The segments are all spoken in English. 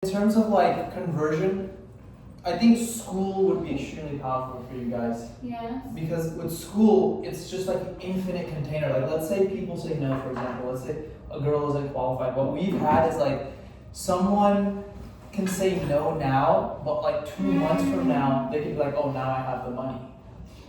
In terms of like conversion, I think school would be extremely powerful for you guys. Yes. Because with school, it's just like an infinite container. Like let's say people say no, for example. Let's say a girl isn't qualified. What we've had is like someone can say no now, but like 2 months from now, they can be like, oh, now I have the money.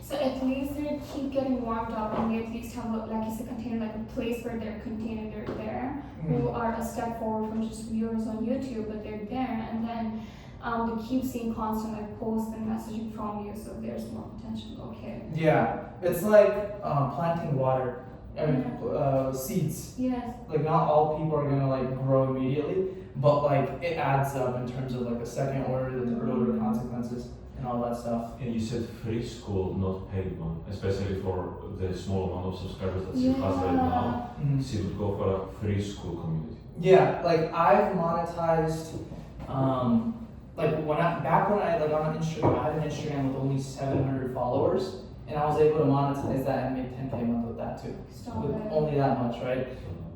So at least they keep getting warmed up, and they at least have, like you said, container, like a place where they're contained, they're there, who are a step forward from just viewers on YouTube, but they're there, and then they keep seeing constant like posts and messaging from you, so there's more potential. Okay. Yeah, it's like planting water. I mean, seeds. Yes. Like not all people are gonna like grow immediately, but like it adds up in terms of like the second order, the third order consequences, and all that stuff. And you said free school, not paid one, especially for the small amount of subscribers that she has right now. Mm-hmm. She would go for a free school community. Yeah, like I've monetized, like back when I like on Instagram, I had an Instagram with only 700 followers, and I was able to monetize that and make 10K a month with that too. With only that much, right?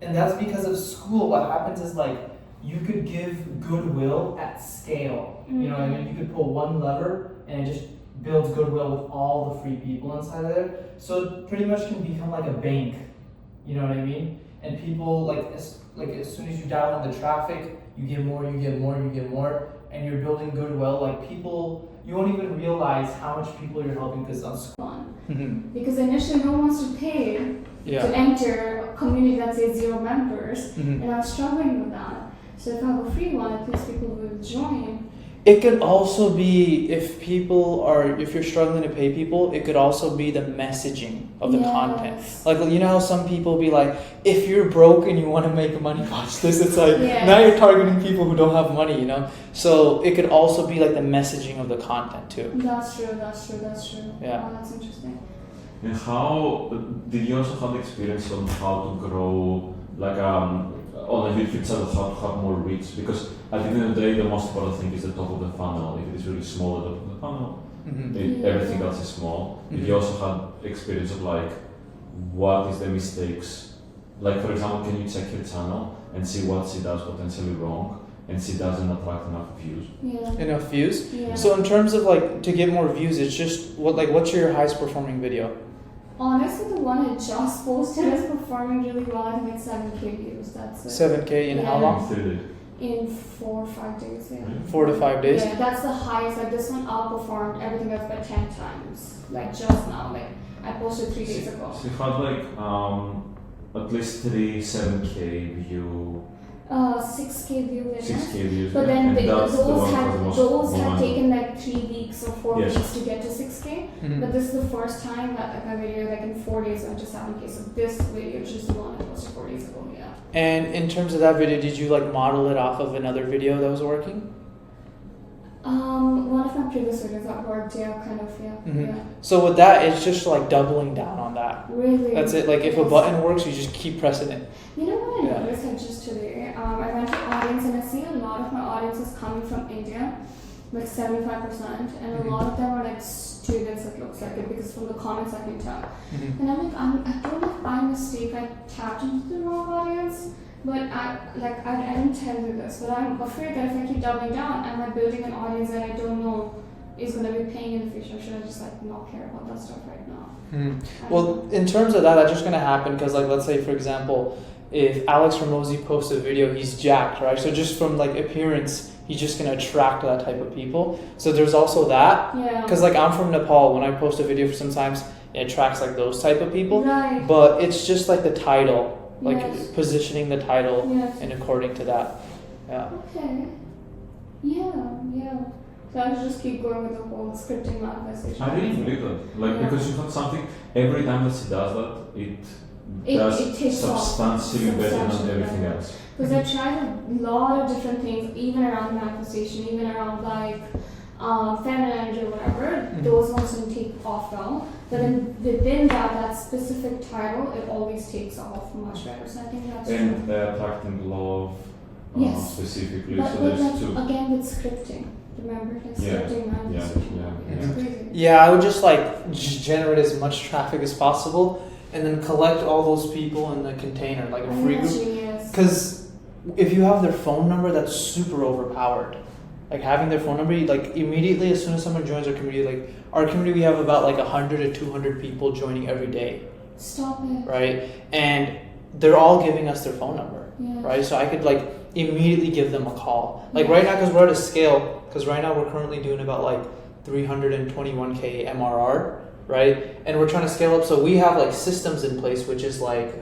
And that's because of school. What happens is like you could give goodwill at scale. You know what I mean? You could pull one lever and it just builds goodwill with all the free people inside of there. So it pretty much can become like a bank. You know what I mean? And people as soon as you dial in the traffic, you get more, you get more, you get more, and you're building goodwill. Like people, you won't even realize how much people you're helping because on school. Because initially no one wants to pay to enter a community that says 0 members, and I was struggling with that. So if I have a free one, at least people will join. It could also be if you're struggling to pay people, it could also be the messaging of the content. Like, you know how some people be like, if you're broke and you want to make money, watch this. It's like, now you're targeting people who don't have money, you know? So it could also be like the messaging of the content too. That's true. Yeah. Oh, that's interesting. And how did you also have the experience on how to grow, like on a YouTube channel, how to have more reach? Because at the end of the day, the most important thing is the top of the funnel. If it is really small, the top of the funnel, everything else is small. Did you also have experience of like, what is the mistakes? Like for example, can you check your channel and see what she does potentially wrong, and she doesn't attract enough views? Enough views? Yeah. So in terms of like, to get more views, it's just, what's your highest performing video? Honestly, the one I just posted is performing really well. I think it's 7K views. That's it. 7K in how long? 3 days. In 4 or 5 days, 4 to 5 days? Yeah, that's the highest. Like this one outperformed everything else by 10 times. Like just now. Like I posted 3 days ago. She had like at least 3 7K view. 6K view videos. 6K views. But then those had had taken like 3 weeks or 4 Yes. weeks to get to 6K. But this is the first time that like my video like in 4 days went to 7K. So this video is just the one I posted 4 days ago. Yeah. And in terms of that video, did you like model it off of another video that was working? One of my previous videos that worked, kind of, yeah. So with that, it's just like doubling down on that. Really? That's it. Like if a button works, you just keep pressing it. You know what I noticed like just today? I went to audience and I see a lot of my audience is coming from India, like 75%, and a lot of them are like students. It looks like it because from the comments I can tell. And I'm like, I don't know if by mistake I tapped into the wrong audience. But I didn't tell you this, but I'm afraid that if I keep doubling down, am I building an audience that I don't know is going to be paying in the future? Should I just like not care about that stuff right now? Well, in terms of that, that's just going to happen because like, let's say for example, if Alex Ramosi posts a video, he's jacked, right? So just from like appearance, he's just going to attract that type of people. So there's also that. Yeah. Because like I'm from Nepal, when I post a video sometimes it attracts like those type of people. Right. But it's just like the title. Like positioning the title and according to that. Yeah. Okay. Yeah. So I'll just keep going with the whole scripting manifestation. I really believe that. Like because you have something every time that she does that, it does substantially better than everything else. Because I tried a lot of different things, even around manifestation, even around like feminine energy or whatever. Those ones didn't take off well. But then within that specific title, it always takes off much better. So I think that's and attracting love specifically. But so with there's two. again with scripting. Remember, like scripting manifestation. It's crazy. Yeah, I would just like generate as much traffic as possible and then collect all those people in the container, like a free group. Because if you have their phone number, that's super overpowered. Like having their phone number, like immediately as soon as someone joins our community, like our community, we have about like 100 to 200 people joining every day, Stop it. right? And they're all giving us their phone number, Yeah. right? So I could like immediately give them a call. Like right now, because we're at a scale, because right now we're currently doing about like 321K MRR, right? And we're trying to scale up. So we have like systems in place, which is like,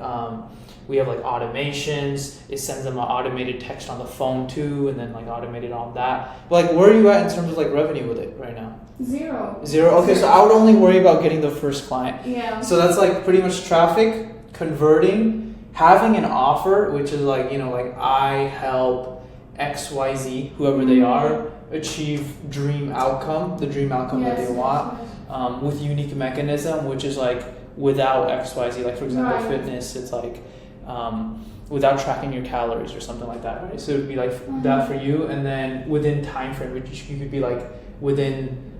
we have like automations. It sends them an automated text on the phone too, and then like automated on that. But like, where are you at in terms of like revenue with it right now? 0. 0. Okay, so I would only worry about getting the first client. Yeah. So that's like pretty much traffic, converting, having an offer, which is like, you know, like I help XYZ, whoever they are, achieve dream outcome, the dream outcome that they want, with unique mechanism, which is like without XYZ. Like for example, Right. fitness, it's like without tracking your calories or something like that, right? So it would be like that for you, and then within time frame, which you could be like within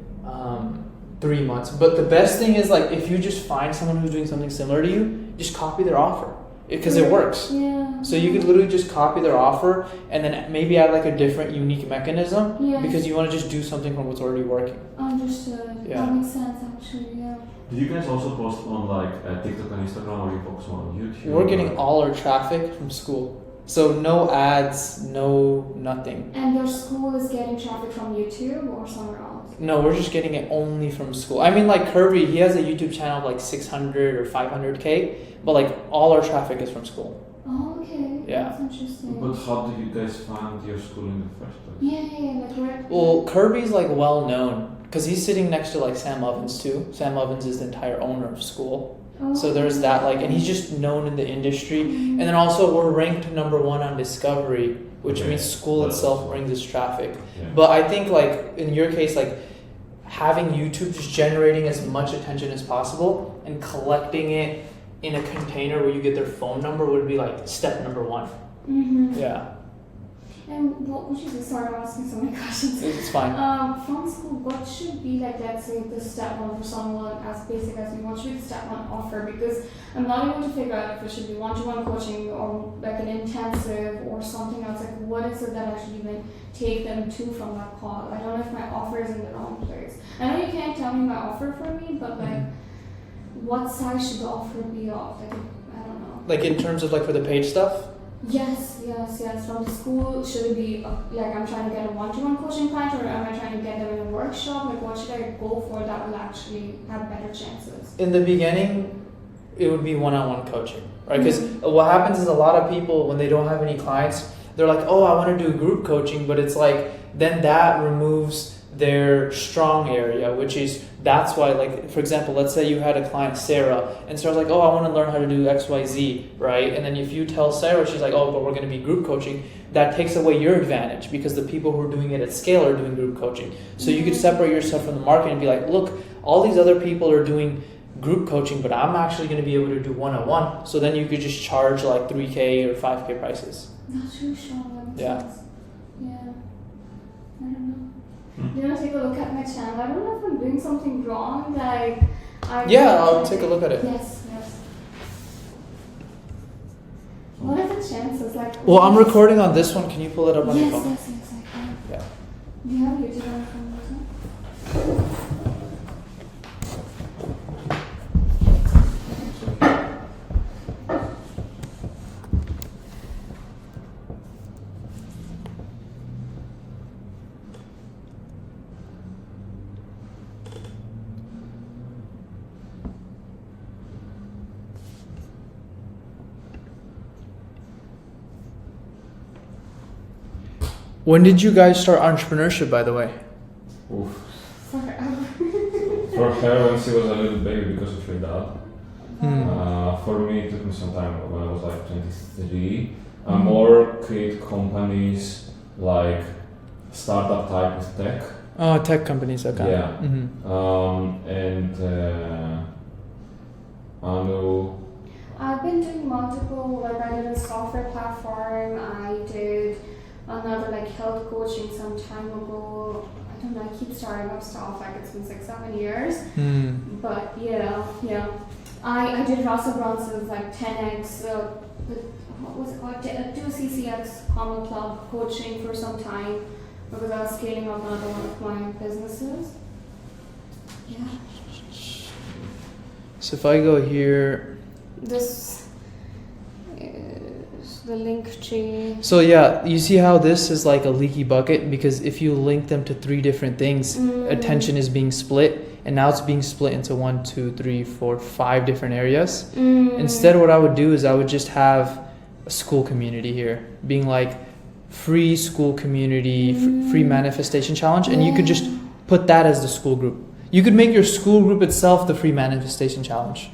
3 months. But the best thing is like if you just find someone who's doing something similar to you, just copy their offer because it works. Yeah. So you could literally just copy their offer and then maybe add like a different unique mechanism Yes. because you want to just do something from what's already working. Understood. Yeah. That makes sense actually. Yeah. Do you guys also post on like TikTok and Instagram, or you focus more on YouTube? We're getting all our traffic from school. So no ads, no nothing. And your school is getting traffic from YouTube or somewhere else? No, we're just getting it only from school. I mean, like Kirby, he has a YouTube channel of like 600 or 500K, but like all our traffic is from school. Oh, okay. Yeah. That's interesting. But how do you guys find your school in the first place? Yeah, like where? Well, Kirby's like well known because he's sitting next to like Sam Ovens too. Sam Ovens is the entire owner of school. Oh, So there's that, like, and he's just known in the industry. And then also we're ranked number 1 on Discovery, which Okay. means school itself brings us traffic. Yeah. But I think like in your case, like having YouTube just generating as much attention as possible and collecting it in a container where you get their phone number would be like step number 1. Mm-hmm. Yeah, And what would you say? Sorry, I'm asking so many questions. it's fine. From school, what should be like, let's say, the step 1 for someone as basic as me? What should be the step 1 offer? Because I'm not able to figure out if it should be one-to-one coaching or like an intensive or something else. Like, what is it that I should even take them to from that call? I don't know if my offer is in the wrong place. I know you can't tell me my offer for me, but like, what size should the offer be of? Like, I don't know. Like in terms of like for the paid stuff. Yes. From the school, should it be like I'm trying to get a one-to-one coaching client, or am I trying to get them in a workshop? Like, what should I go for that will actually have better chances? In the beginning, it would be one-on-one coaching, right? Because what happens is a lot of people, when they don't have any clients, they're like, oh, I want to do group coaching, but it's like, then that removes their strong area, which is, that's why, like, for example, let's say you had a client, Sarah, and Sarah's like, oh, I want to learn how to do XYZ, right? And then if you tell Sarah, she's like, oh, but we're going to be group coaching, that takes away your advantage because the people who are doing it at scale are doing group coaching. So you could separate yourself from the market and be like, look, all these other people are doing group coaching, but I'm actually going to be able to do one-on-one. So then you could just charge like 3K or 5K prices. Not too sure. That makes Yeah. sense. Yeah. I don't know. Do you want to take a look at my channel? I don't know if I'm doing something wrong. Like, Yeah, I'll take a look at it. Yes. What are the chances? Like, Well, I'm recording on this one. Can you pull it up on your Yes, phone? yes, I can. Yeah. Do you have YouTube on your phone also? When did you guys start entrepreneurship, by the way? Oof. Sorry. For her, when she was a little baby because of her dad. Hmm. For me, it took me some time when I was like 23. I more create companies like startup type of tech. Oh, tech companies. Okay. Yeah. Mm-hmm. Anu. I've been doing multiple, like I did a software platform, I did another like health coaching some time ago. I don't know, I keep starting up stuff, like it's been 6-7 years. Hmm. But yeah. I did Russell Brunson's like 10x, what was it called? Do CCX Comma Club coaching for some time because I was scaling up another one of my businesses. Yeah. So if I go here, This is the link tree. so yeah, you see how this is like a leaky bucket because if you link them to 3 different things, attention is being split, and now it's being split into 1, 2, 3, 4, 5 different areas. Instead, what I would do is I would just have a school community here, being like free school community, free manifestation challenge, and you could just put that as the school group. You could make your school group itself the free manifestation challenge.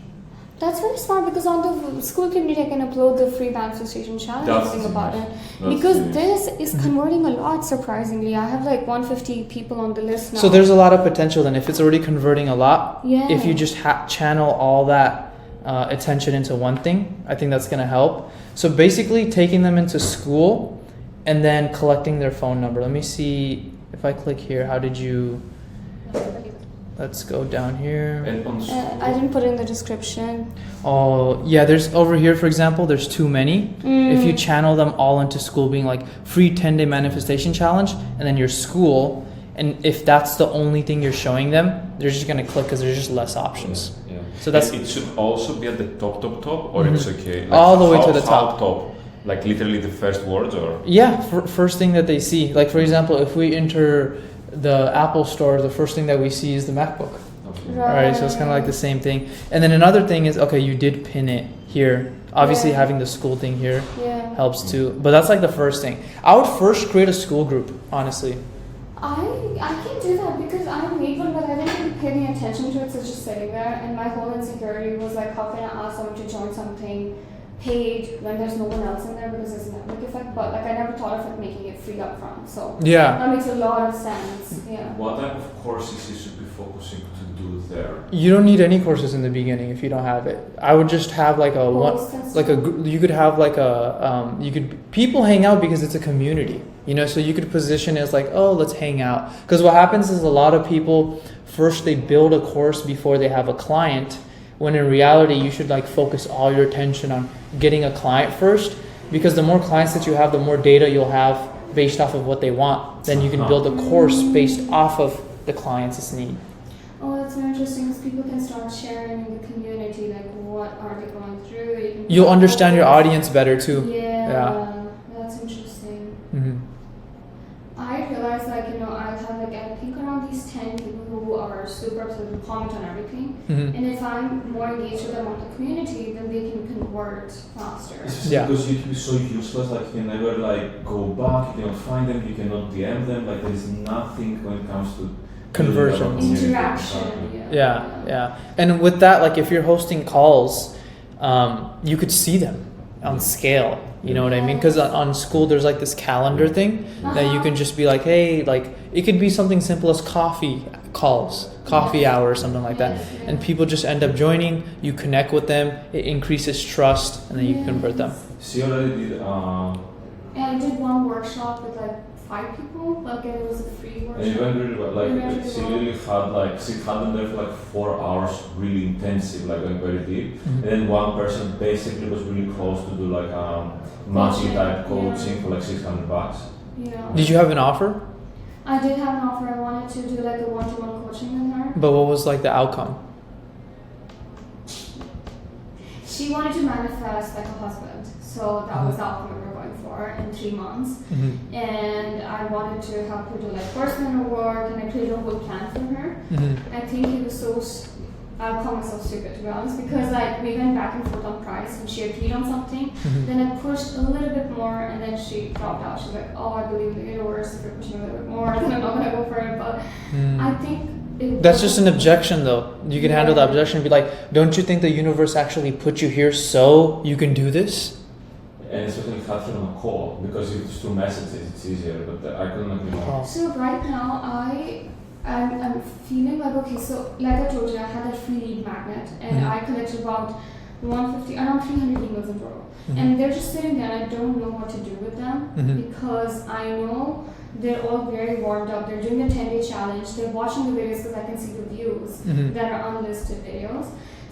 That's very smart because on the school community I can upload the free manifestation challenge That's thing about it. That's Because genius. this is converting a lot, surprisingly. I have like 150 people on the list now. So there's a lot of potential then if it's already converting a lot. Yeah. If you just channel all that attention into one thing, I think that's going to help. So basically taking them into school and then collecting their phone number. Let me see if I click here. How did you... Let's go down here. And on I didn't put it in the description. Oh, yeah, there's over here, for example, there's too many. If you channel them all into school being like free 10-day manifestation challenge and then your school, and if that's the only thing you're showing them, they're just going to click because there's just less options. Yeah. So that's... And it should also be at the top, or it's okay? Like All the way to the how top. top? Like literally the first words, or? Yeah, first thing that they see. Like, for example, if we enter the Apple store, the first thing that we see is the MacBook. Okay. Alright, so it's kind of like the same thing. And then another thing is, okay, you did pin it here. Obviously, Yeah. having the school thing here Yeah. helps too. But that's like the first thing. I would first create a school group, honestly. I can do that because I made one, but I didn't really pay any attention to it, so it's just sitting there. And my whole insecurity was like, how can I ask someone to join something paid when there's no one else in there because there's a network effect? But like I never thought of it making it free up front. So Yeah. that makes a lot of sense. Yeah. What type of courses you should be focusing to do there? You don't need any courses in the beginning if you don't have it. I would just have like a one, Posts and like a. stuff. You could have like a. You could people hang out because it's a community, you know. So you could position it as like, oh, let's hang out. Because what happens is a lot of people first they build a course before they have a client. When in reality, you should like focus all your attention on getting a client first. Because the more clients that you have, the more data you'll have based off of what they want. Then you can build a course based off of the client's need. Oh, that's very interesting because people can start sharing in the community, like what are they going through. You can You'll understand your audience better too. Yeah, that's interesting. Hmm. I realized like, you know, I have like, I think around these 10 people who are super upset and comment on everything. Hmm. And if I'm more engaged with them on the community, then they can convert faster. Especially Yeah. because YouTube is so useless, like you can never like go back, you cannot find them, you cannot DM them, like there is nothing when it comes to Conversions. building a community. Interaction. Exactly. Yeah. And with that, like if you're hosting calls, you could see them on scale. You know what I mean? Because on school, there's like this calendar thing that you can just be like, hey, like it could be something simple as coffee calls, coffee hour or something like that. And people just end up joining, you connect with them, it increases trust, and then you can convert them. She already did, And I did one workshop with like 5 people, like it was a free and it workshop. went really well. It went Like really she well. really had like she had them there for like 4 hours, really intensive, like going very deep. And then one person basically was really close to do like monthly type coaching for like $600. Yeah. Did you have an offer? I did have an offer. I wanted to do like a one-to-one coaching with her. But what was like the outcome? She wanted to manifest like a husband, so that was the outcome we were going for in 3 months. Mm-hmm. And I wanted to help her do like personal work, and I created a whole plan for her. Mm-hmm. I think he was so, I'll call myself stupid to be honest, because like we went back and forth on price, and she agreed on something. Then I pushed a little bit more, and then she dropped out. She's like, "Oh, I believe in the universe. If you're pushing a little bit more, then I'm not gonna go for it." But I think That's just an objection, though. You can handle the objection and be like, don't you think the universe actually put you here so you can do this? And especially had her on a call because if it's through messages, it's easier. But I couldn't agree more. So right now I'm feeling like, okay, so like I told you, I had a free lead magnet, and I collected about 150, around 300 emails in total. And they're just sitting there, and I don't know what to do with them because I know they're all very warmed up. They're doing the 10-day challenge. They're watching the videos because I can see the views that are unlisted videos.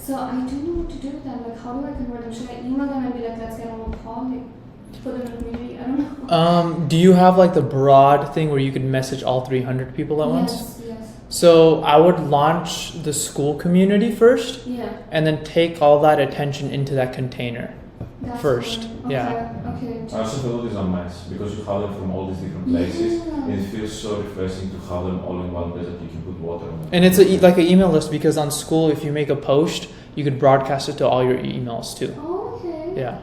So I don't know what to do with them. Like, how do I convert them? Should I email them and be like, let's get on a call, like, put them in a community? I don't know. Do you have like the broad thing where you could message all 300 people at once? Yes. So I would launch the school community first, Yeah. and then take all that attention into that container. That's First, fine. Okay. yeah. Okay. I also feel it is a mess because you have them from all these different places, Yeah. and it feels so refreshing to have them all in one place that you can put water on them. And it's like an email list, because on school, if you make a post, you could broadcast it to all your emails too. Oh, okay. Yeah.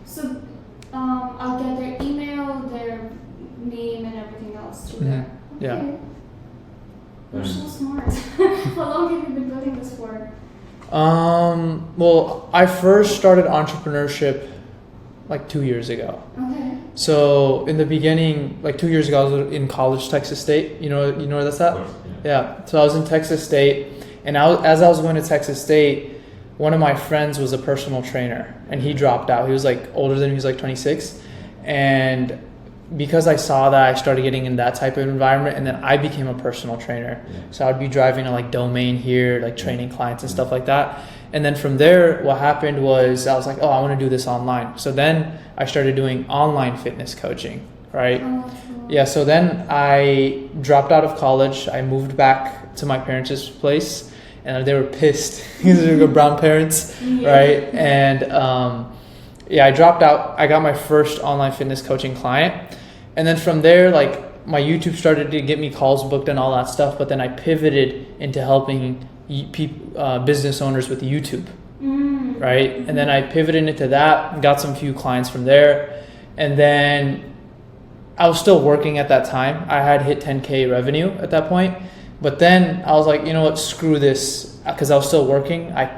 So, I'll get their email, their name, and everything else through there. Yeah. Okay. You're And- so smart. How long have you been building this for? Well, I first started entrepreneurship like 2 years ago. Okay. So in the beginning, like 2 years ago, I was in college, Texas State. You know where that's Of at? course, Yeah. So I was in Texas State, and as I was going to Texas State, one of my friends was a personal trainer, and he dropped out. He was like older than me. He was like 26, and because I saw that, I started getting in that type of environment, and then I became a personal trainer. Yeah. So I'd be driving to like Domain here, like training clients and stuff like that. And then from there, what happened was I was like, oh, I want to do this online. So then I started doing online fitness coaching, right? Oh, that's cool. Yeah, so then I dropped out of college. I moved back to my parents' place, and they were pissed because they were brown parents, Yeah. right? And I dropped out. I got my first online fitness coaching client, and then from there, like my YouTube started to get me calls booked and all that stuff. But then I pivoted into helping business owners with YouTube, Mm. right? And then I pivoted into that, got some few clients from there, and then I was still working at that time. I had hit 10K revenue at that point, but then I was like, you know what, screw this, because I was still working. I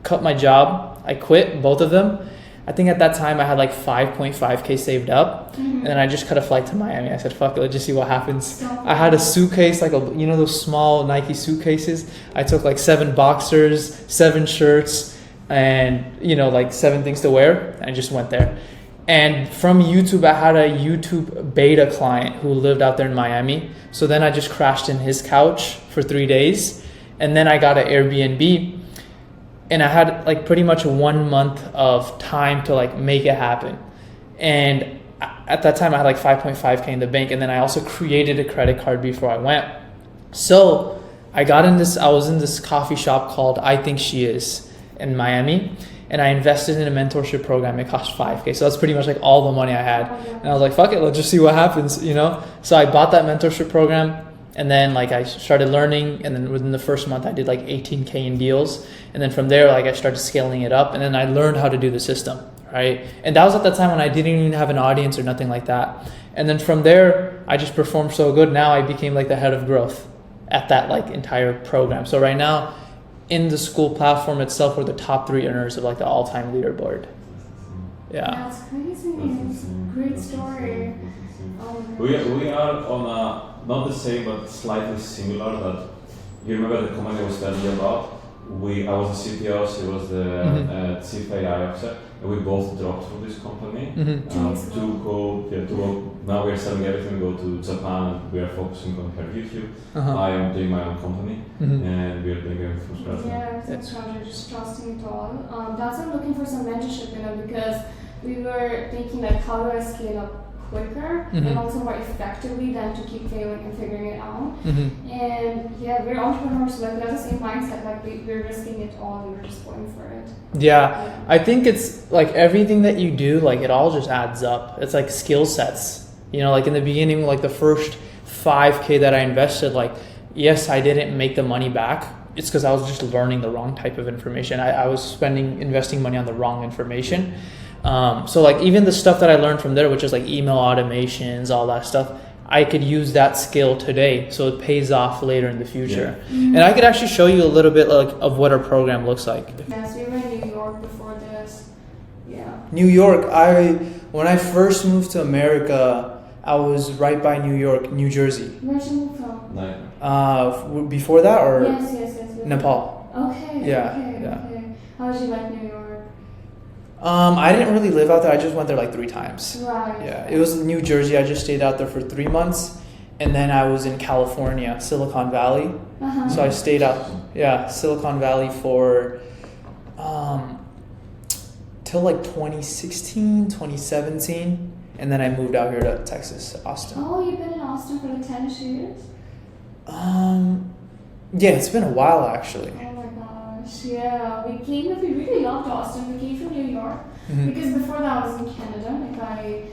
cut my job. I quit both of them. I think at that time I had like 5.5K saved up, and then I just cut a flight to Miami. I said, fuck it, let's just see what happens. I had a suitcase, like those small Nike suitcases. I took like 7 boxers, 7 shirts, and like 7 things to wear. And I just went there. And from YouTube, I had a YouTube beta client who lived out there in Miami. So then I just crashed in his couch for 3 days, and then I got an Airbnb. And I had like pretty much 1 month of time to like make it happen. And at that time I had like 5.5K in the bank. And then I also created a credit card before I went. So I was in this coffee shop called I Think She Is in Miami. And I invested in a mentorship program. It cost 5K. So that's pretty much like all the money I had. And I was like, fuck it, let's just see what happens, So I bought that mentorship program. And then like I started learning, and then within the first month I did like 18K in deals. And then from there, like I started scaling it up, and then I learned how to do the system, right? And that was at the time when I didn't even have an audience or nothing like that. And then from there, I just performed so good. Now I became like the head of growth at that like entire program. So right now in the school platform itself, we're the top 3 earners of like the all-time leaderboard. Yeah. That's crazy. It's a great story. Oh, my We gosh. are on a, not the same but slightly similar, that you remember the company I was telling you about? I was the CTO, she was the Chief AI officer, and we both dropped from this company to go. Now we are selling everything. We go to Japan, and we are focusing on her YouTube. Uh-huh. I am doing my own company, and we are doing everything from scratch. Yeah, that's right. Just trusting it all. That's why I'm looking for some mentorship, because we were thinking like, how do I scale up quicker and also more effectively than to keep failing and figuring it out. And yeah, we're entrepreneurs, like we have the same mindset, like we're risking it all, we were just going for it. Yeah, I think it's like everything that you do, like it all just adds up. It's like skill sets. Like in the beginning, like the first 5K that I invested, like yes, I didn't make the money back. It's because I was just learning the wrong type of information. I was investing money on the wrong information. So like even the stuff that I learned from there, which is like email automations, all that stuff, I could use that skill today, so it pays off later in the future. And I could actually show you a little bit like of what our program looks like. Yes, we were in New York before this. Yeah. New York, when I first moved to America, I was right by New York, New Jersey. Where'd you move from? Like, Before that, or Yes. Nepal. Okay. Yeah, Okay. yeah. Okay. How did you like New York? I didn't really live out there. I just went there like 3 times. Right. Yeah, it was New Jersey. I just stayed out there for 3 months, and then I was in California, Silicon Valley. Uh-huh. So I stayed out, Silicon Valley for till like 2016, 2017, and then I moved out here to Texas, Austin. Oh, you've been in Austin for like 10 years? Yeah, it's been a while actually. Oh my gosh, yeah. We really loved Austin. We came from New York. Mhm. Because before that I was in Canada. Like I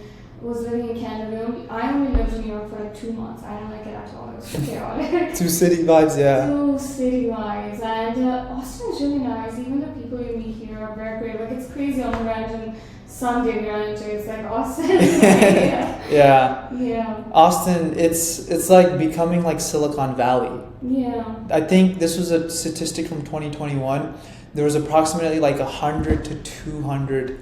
was living in Canada. I only lived in New York for like 2 months. I didn't like it at all. It was chaotic. Two city vibes, yeah. Two city vibes. And Austin is really nice. Even the people you meet here are very great. Like it's crazy on the random Sunday we run into. It's like Austin. Yeah. Yeah. Yeah. Austin, it's like becoming like Silicon Valley. Yeah. I think this was a statistic from 2021. There was approximately like 100 to 200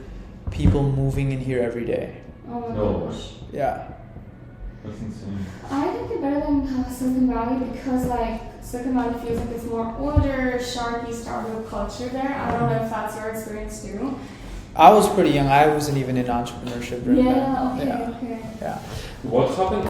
people moving in here every day. Oh my No. gosh. Yeah. That's insane. I think it better than Silicon Valley because like Silicon Valley feels like it's more older, sharky startup culture there. I don't know if that's your experience too. I was pretty young. I wasn't even in entrepreneurship during Yeah, then. okay, okay. Yeah. What happened